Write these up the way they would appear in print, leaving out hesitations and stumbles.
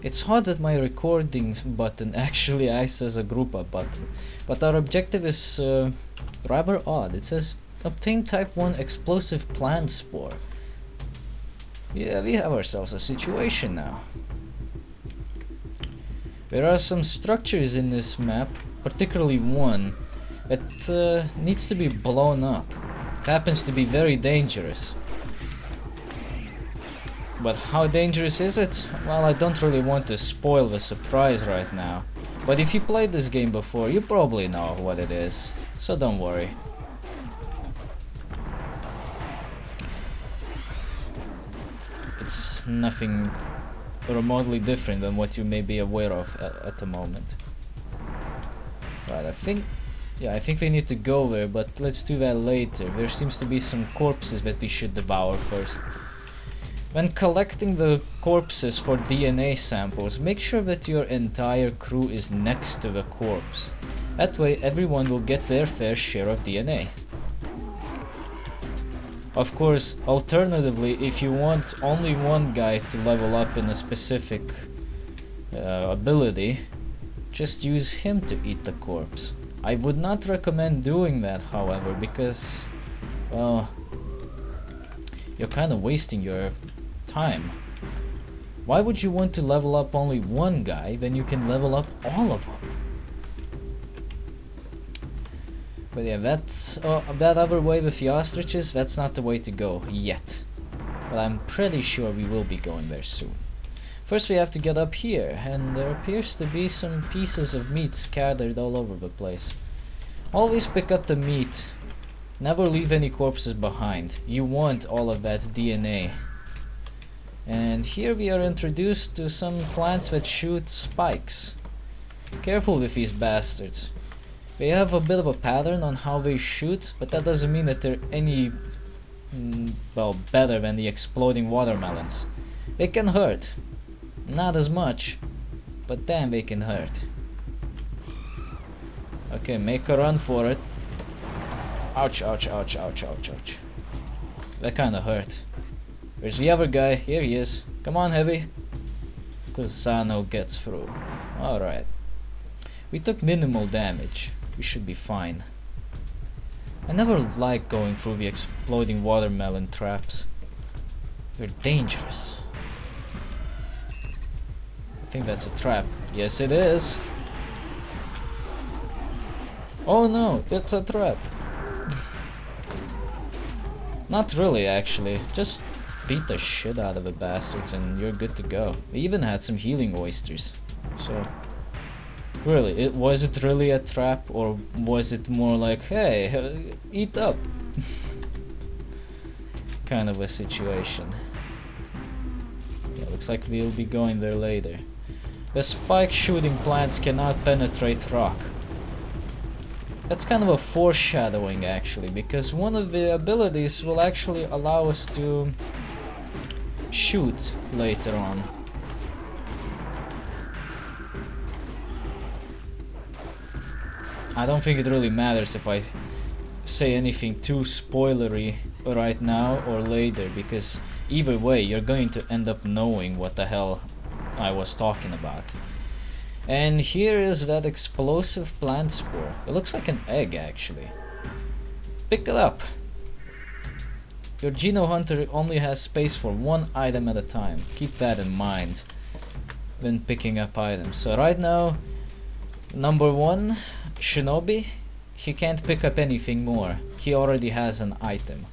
It's odd that my recording button actually acts as a group up button, but our objective is rather odd. It says obtain type 1 explosive plant spore. Yeah, we have ourselves a situation now. There are some structures in this map, particularly one that needs to be blown up. It happens to be very dangerous. But how dangerous is it? Well, I don't really want to spoil the surprise right now. But if you played this game before, you probably know what it is. So don't worry. It's nothing remotely different than what you may be aware of at the moment. Right, I think we need to go there, but let's do that later. There seems to be some corpses that we should devour first. When collecting the corpses for DNA samples, make sure that your entire crew is next to the corpse. That way everyone will get their fair share of DNA. Of course, alternatively, if you want only one guy to level up in a specific ability, just use him to eat the corpse. I would not recommend doing that, however, because, well, you're kind of wasting your time. Why would you want to level up only one guy when you can level up all of them? But yeah, that's that other way with the ostriches, that's not the way to go yet. But I'm pretty sure we will be going there soon. First we have to get up here, and there appears to be some pieces of meat scattered all over the place. Always pick up the meat. Never leave any corpses behind. You want all of that DNA. And here we are introduced to some plants that shoot spikes. Careful with these bastards. They have a bit of a pattern on how they shoot, but that doesn't mean that they're any, well, better than the exploding watermelons. They can hurt. Not as much, but damn, they can hurt. Okay, make a run for it. Ouch, ouch, ouch, ouch, ouch, ouch. That kinda hurt. There's the other guy. Here he is. Come on, Heavy. Cause Sano gets through. Alright. We took minimal damage. We should be fine. I never like going through the exploding watermelon traps. They're dangerous. I think that's a trap. Yes, it is. Oh no, it's a trap. Not really, actually. Just beat the shit out of the bastards and you're good to go. We even had some healing oysters. So, really, was it really a trap, or was it more like, hey, eat up? Kind of a situation. Yeah, looks like we'll be going there later. The spike shooting plants cannot penetrate rock. That's kind of a foreshadowing, actually, because one of the abilities will actually allow us to shoot later on. I don't think it really matters if I say anything too spoilery right now or later, because either way you're going to end up knowing what the hell I was talking about. And here is that explosive plant spore. It looks like an egg, actually. Pick it up. Your Geno Hunter only has space for one item at a time. Keep that in mind when picking up items. So right now, number 1, Shinobi, he can't pick up anything more. He already has an item.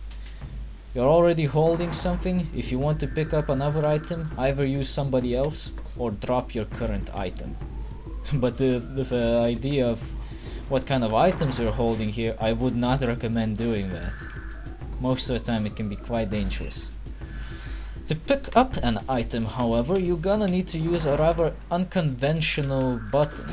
You're already holding something. If you want to pick up another item, either use somebody else or drop your current item. But with the idea of what kind of items you're holding here, I would not recommend doing that. Most of the time it can be quite dangerous. To pick up an item, however, you're gonna need to use a rather unconventional button.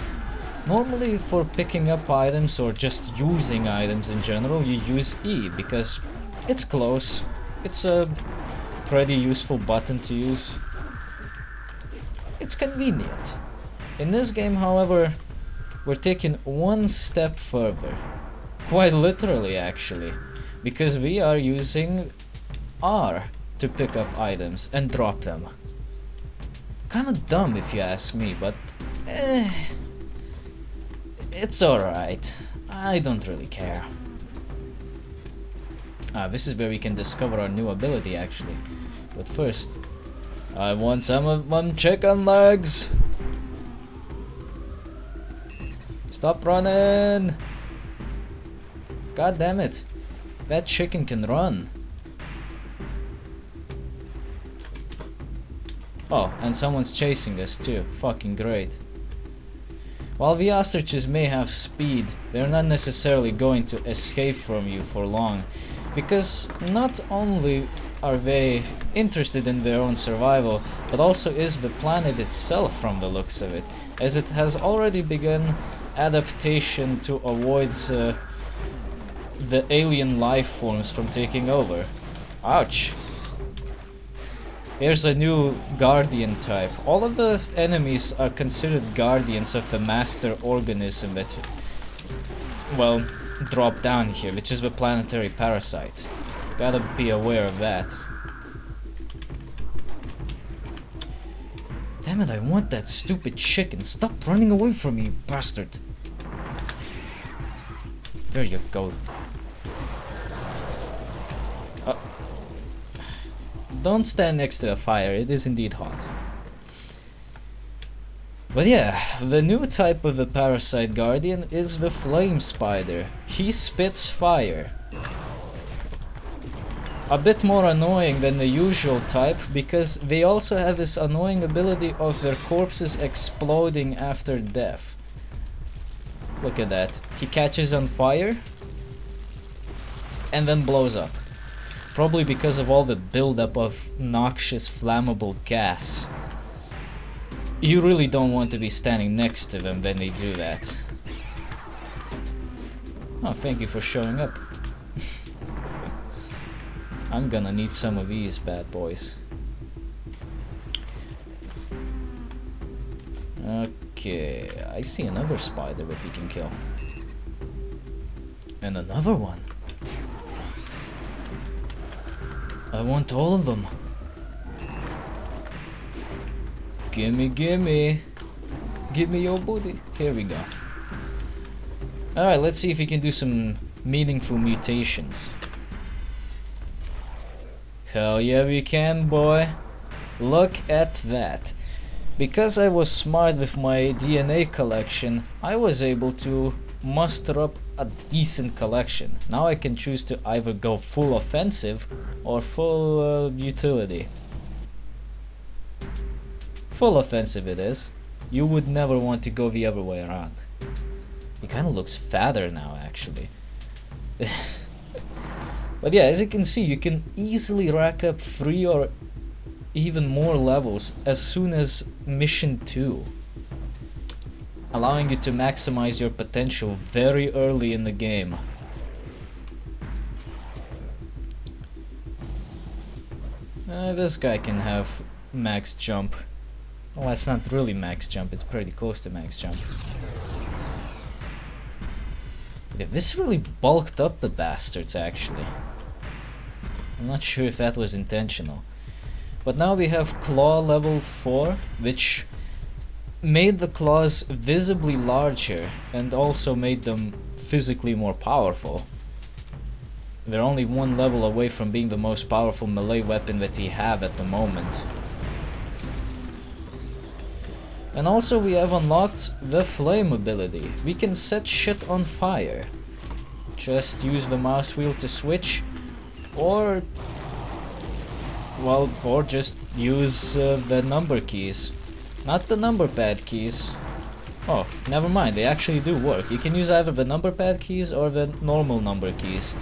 Normally for picking up items or just using items in general, you use E because it's close. It's a pretty useful button to use. It's convenient. In this game, however, we're taking one step further. Quite literally, actually. Because we are using R to pick up items and drop them. Kinda dumb if you ask me, but it's alright. I don't really care. This is where we can discover our new ability actually. But first, I want some of them chicken legs. Stop running! God damn it. That chicken can run. Oh, and someone's chasing us too. Fucking great. While the ostriches may have speed, they're not necessarily going to escape from you for long, because not only are they interested in their own survival, but also is the planet itself from the looks of it, as it has already begun adaptation to avoid the alien life forms from taking over. Ouch! Here's a new guardian type. All of the enemies are considered guardians of the master organism that, well, drop down here, which is the planetary parasite. Gotta be aware of that. Damn it, I want that stupid chicken. Stop running away from me, you bastard. There you go. Don't stand next to a fire, it is indeed hot. But yeah, the new type of the parasite guardian is the flame spider. He spits fire. A bit more annoying than the usual type, because they also have this annoying ability of their corpses exploding after death. Look at that. He catches on fire and then blows up. Probably because of all the buildup of noxious flammable gas. You really don't want to be standing next to them when they do that. Oh, thank you for showing up. I'm gonna need some of these bad boys. Okay, I see another spider that we can kill. And another one. I want all of them. Gimme, gimme. Give me your booty. Here we go. Alright, let's see if we can do some meaningful mutations. Hell yeah, we can, boy. Look at that. Because I was smart with my DNA collection, I was able to muster up a decent collection. Now I can choose to either go full offensive or full utility. Full offensive it is. You would never want to go the other way around. He kind of looks fatter now, actually. But yeah, as you can see, you can easily rack up 3 or even more levels as soon as mission 2. Allowing you to maximize your potential very early in the game. This guy can have max jump. Well, that's not really max jump, it's pretty close to max jump. Yeah, this really bulked up the bastards, actually. I'm not sure if that was intentional. But now we have claw level 4, which made the claws visibly larger and also made them physically more powerful. They're only 1 level away from being the most powerful melee weapon that we have at the moment. And also we have unlocked the flame ability. We can set shit on fire. Just use the mouse wheel to switch, or just use the number keys. Not the number pad keys. Oh, never mind, they actually do work. You can use either the number pad keys or the normal number keys.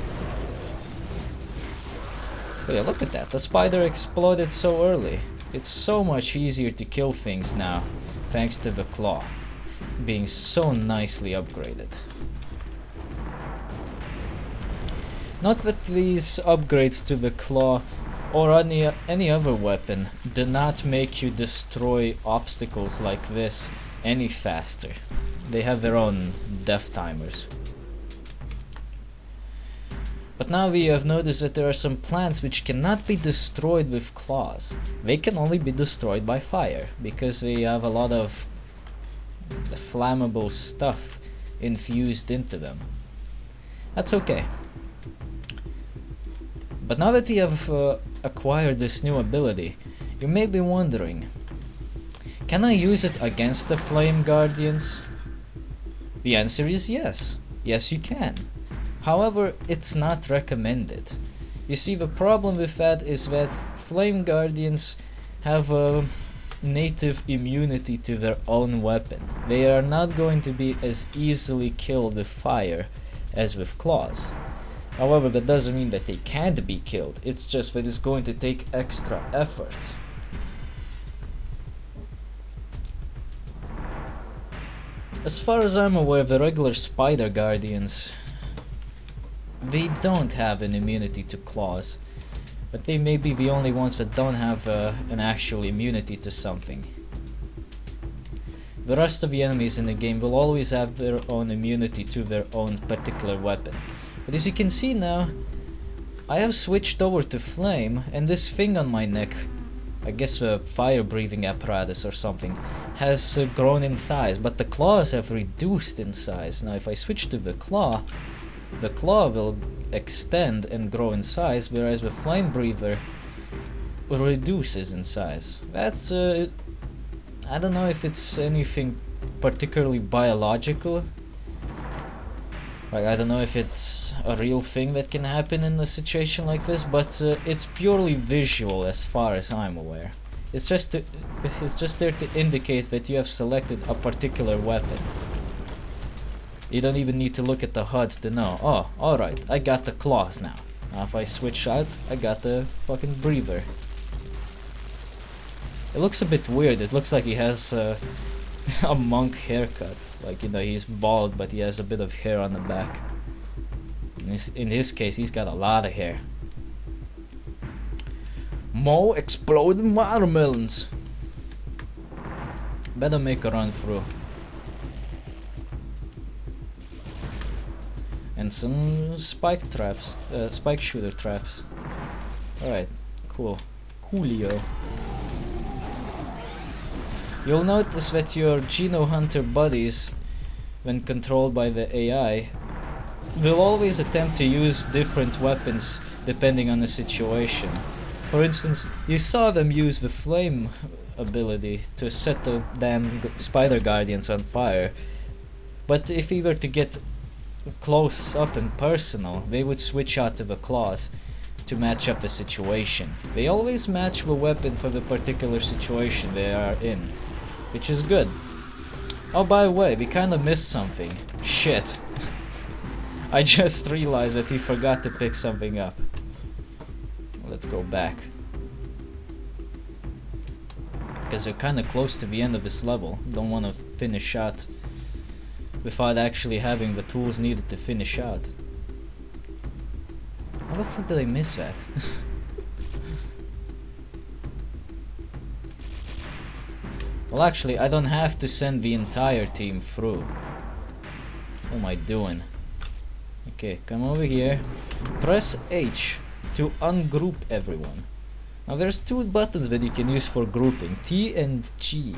But yeah, look at that, the spider exploded so early. It's so much easier to kill things now, thanks to the claw being so nicely upgraded. Not that these upgrades to the claw or any other weapon do not make you destroy obstacles like this any faster. They have their own death timers. But now we have noticed that there are some plants which cannot be destroyed with claws. They can only be destroyed by fire, because they have a lot of flammable stuff infused into them. That's okay. But now that we have acquired this new ability, you may be wondering, can I use it against the Flame Guardians? The answer is yes. Yes, you can. However, it's not recommended. You see, the problem with that is that Flame Guardians have a native immunity to their own weapon. They are not going to be as easily killed with fire as with claws. However, that doesn't mean that they can't be killed, it's just that it's going to take extra effort. As far as I'm aware, the regular Spider Guardians, they don't have an immunity to claws, but they may be the only ones that don't have an actual immunity to something. The rest of the enemies in the game will always have their own immunity to their own particular weapon. But as you can see now, I have switched over to flame, and this thing on my neck, I guess a fire breathing apparatus or something, has grown in size, but the claws have reduced in size. Now if I switch to the claw will extend and grow in size, whereas the flame breather reduces in size. That's I don't know if it's anything particularly biological. Like, I don't know if it's a real thing that can happen in a situation like this, but it's purely visual as far as I'm aware. It's just there to indicate that you have selected a particular weapon. You don't even need to look at the HUD to know. Oh, alright, I got the claws now. Now if I switch out, I got the fucking breather. It looks a bit weird. It looks like he has a monk haircut. Like, you know, he's bald, but he has a bit of hair on the back. In his case, he's got a lot of hair. More exploding watermelons. Better make a run through. And some spike traps, spike shooter traps. Alright, cool. Coolio. You'll notice that your Geno Hunter buddies, when controlled by the AI, will always attempt to use different weapons depending on the situation. For instance, you saw them use the flame ability to set the damn Spider Guardians on fire, but if we were to get close up and personal, they would switch out to the claws to match up the situation. They always match the weapon for the particular situation they are in, which is good. Oh, by the way, we kinda missed something. Shit. I just realized that we forgot to pick something up. Let's go back. Because we're kinda close to the end of this level. Don't wanna finish out without actually having the tools needed to finish out. How the fuck did I miss that? Well, actually, I don't have to send the entire team through. What am I doing? Okay, come over here. Press H to ungroup everyone. Now there's two buttons that you can use for grouping, T and G.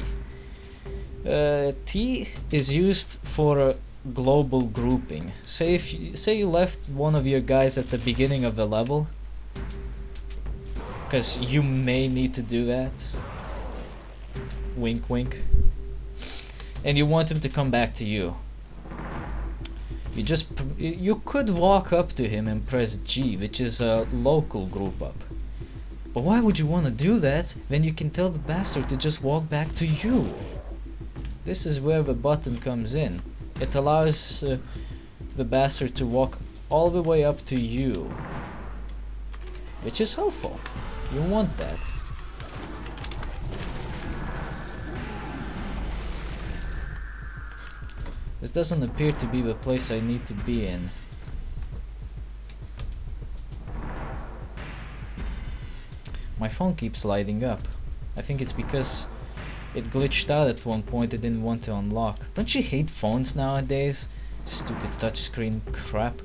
T is used for global grouping. Say you left one of your guys at the beginning of the level, because you may need to do that. Wink wink. And you want him to come back to you. You could walk up to him and press G, which is a local group up. But why would you want to do that when you can tell the bastard to just walk back to you? This is where the button comes in. It allows the bastard to walk all the way up to you, which is helpful. You want that. This doesn't appear to be the place I need to be in. My phone keeps lighting up. I think it's because it glitched out at one point. It didn't want to unlock. Don't you hate phones nowadays? Stupid touchscreen crap.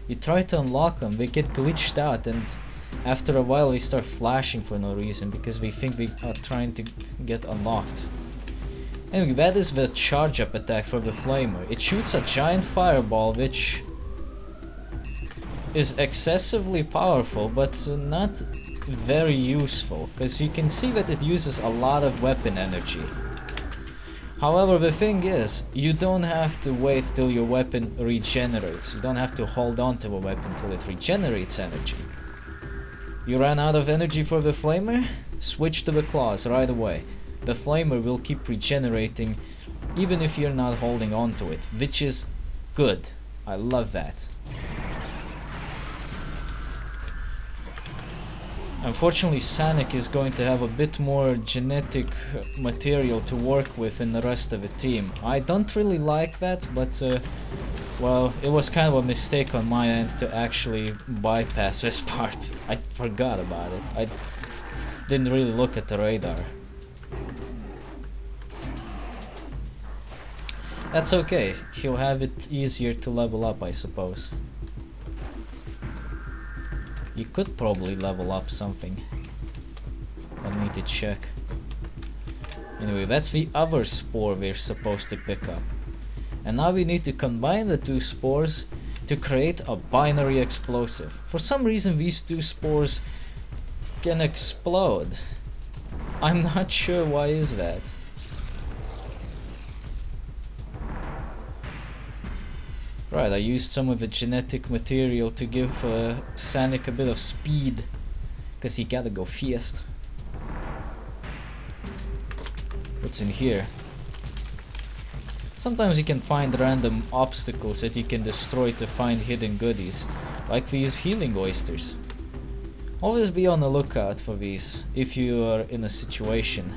You try to unlock them, they get glitched out, and after a while they start flashing for no reason because they think they are trying to get unlocked. Anyway, that is the charge up attack for the flamer. It shoots a giant fireball which is excessively powerful but not very useful, because you can see that it uses a lot of weapon energy. However, the thing is, you don't have to wait till your weapon regenerates. You don't have to hold on to a weapon till it regenerates energy. You ran out of energy for the flamer? Switch to the claws right away. The flamer will keep regenerating even if you're not holding on to it, which is good. I love that. Unfortunately, Sanic is going to have a bit more genetic material to work with than the rest of the team. I don't really like that, but well, it was kind of a mistake on my end to actually bypass this part. I forgot about it. I didn't really look at the radar. That's okay. He'll have it easier to level up, I suppose. You could probably level up something. I need to check. Anyway, that's the other spore we're supposed to pick up. And now we need to combine the two spores to create a binary explosive. For some reason these two spores can explode. I'm not sure why is that. Right, I used some of the genetic material to give Sanic a bit of speed, because he gotta go fast. What's in here? Sometimes you can find random obstacles that you can destroy to find hidden goodies, like these healing oysters. Always be on the lookout for these if you are in a situation.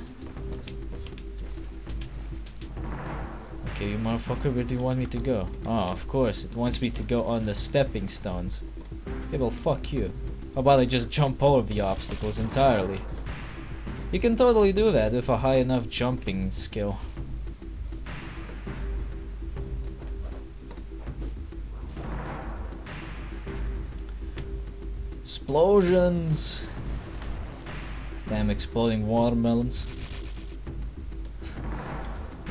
Okay, you motherfucker, where do you want me to go? Oh, of course, it wants me to go on the stepping stones. Yeah, well, fuck you. How about I just jump over the obstacles entirely? You can totally do that with a high enough jumping skill. Explosions! Damn exploding watermelons.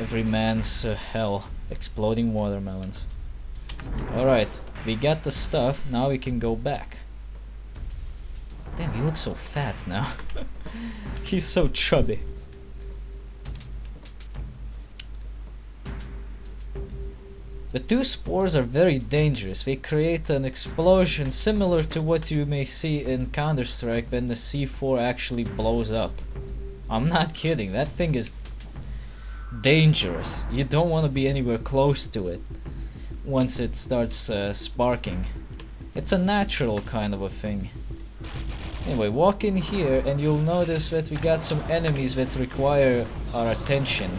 Every man's hell. Exploding watermelons. Alright, we got the stuff, now we can go back. Damn, he looks so fat now. He's so chubby. The two spores are very dangerous. They create an explosion similar to what you may see in Counter-Strike when the C4 actually blows up. I'm not kidding, that thing is dangerous. You don't want to be anywhere close to it once it starts sparking. It's a natural kind of a thing. Anyway, walk in here and you'll notice that we got some enemies that require our attention.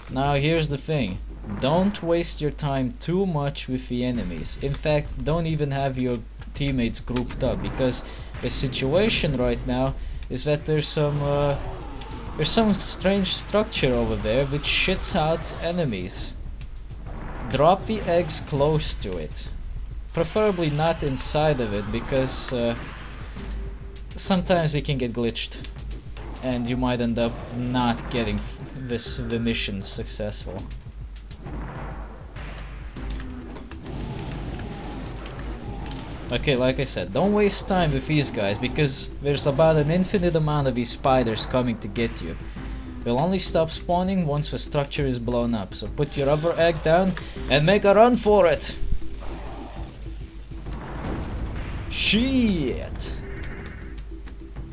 Now here's the thing, don't waste your time too much with the enemies. In fact, don't even have your teammates grouped up, because the situation right now is that there's some strange structure over there which shits out enemies. Drop the eggs close to it, preferably not inside of it, because sometimes it can get glitched and you might end up not getting the mission successful. Okay, like I said, don't waste time with these guys, because there's about an infinite amount of these spiders coming to get you. They'll only stop spawning once the structure is blown up, so put your other egg down and make a run for it! Shit!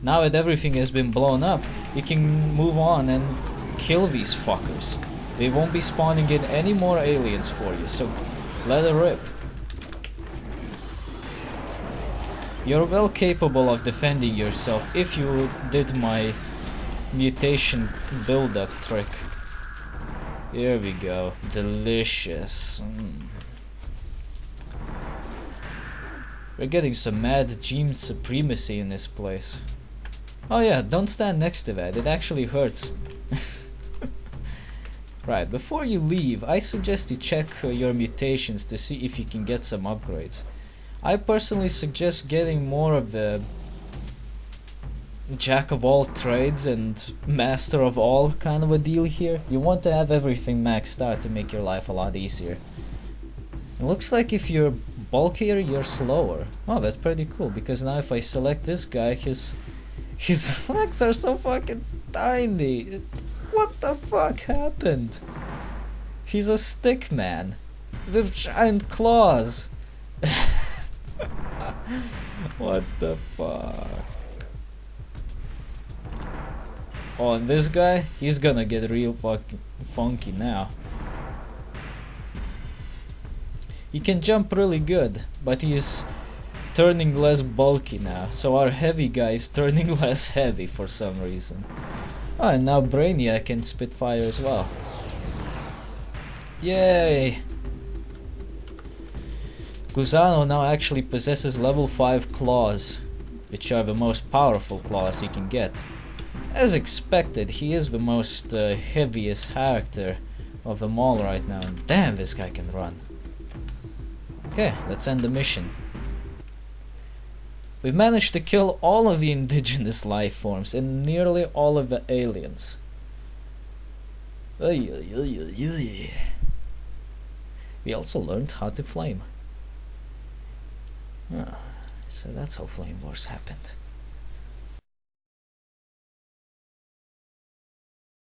Now that everything has been blown up, you can move on and kill these fuckers. They won't be spawning in any more aliens for you, so let it rip. You're well capable of defending yourself if you did my mutation build-up trick. Here we go. Delicious. We're getting some mad gene supremacy in this place. Oh yeah, don't stand next to that, it actually hurts. Right, before you leave, I suggest you check your mutations to see if you can get some upgrades. I personally suggest getting more of a jack of all trades and master of all kind of a deal here. You want to have everything maxed out to make your life a lot easier. It looks like if you're bulkier, you're slower. Oh, that's pretty cool, because now if I select this guy, his legs are so fucking tiny. What the fuck happened? He's a stick man with giant claws. What the fuck? Oh, and this guy, he's gonna get real fucking funky now. He can jump really good, but he's turning less bulky now, so our heavy guy is turning less heavy for some reason. Oh, and now Brainiac can spit fire as well. Yay! Gusano now actually possesses level 5 claws, which are the most powerful claws he can get. As expected, he is the most heaviest character of them all right now. And damn, this guy can run. Okay, let's end the mission. We managed to kill all of the indigenous life forms and nearly all of the aliens. We also learned how to flame. Ah, so that's how Flame Wars happened.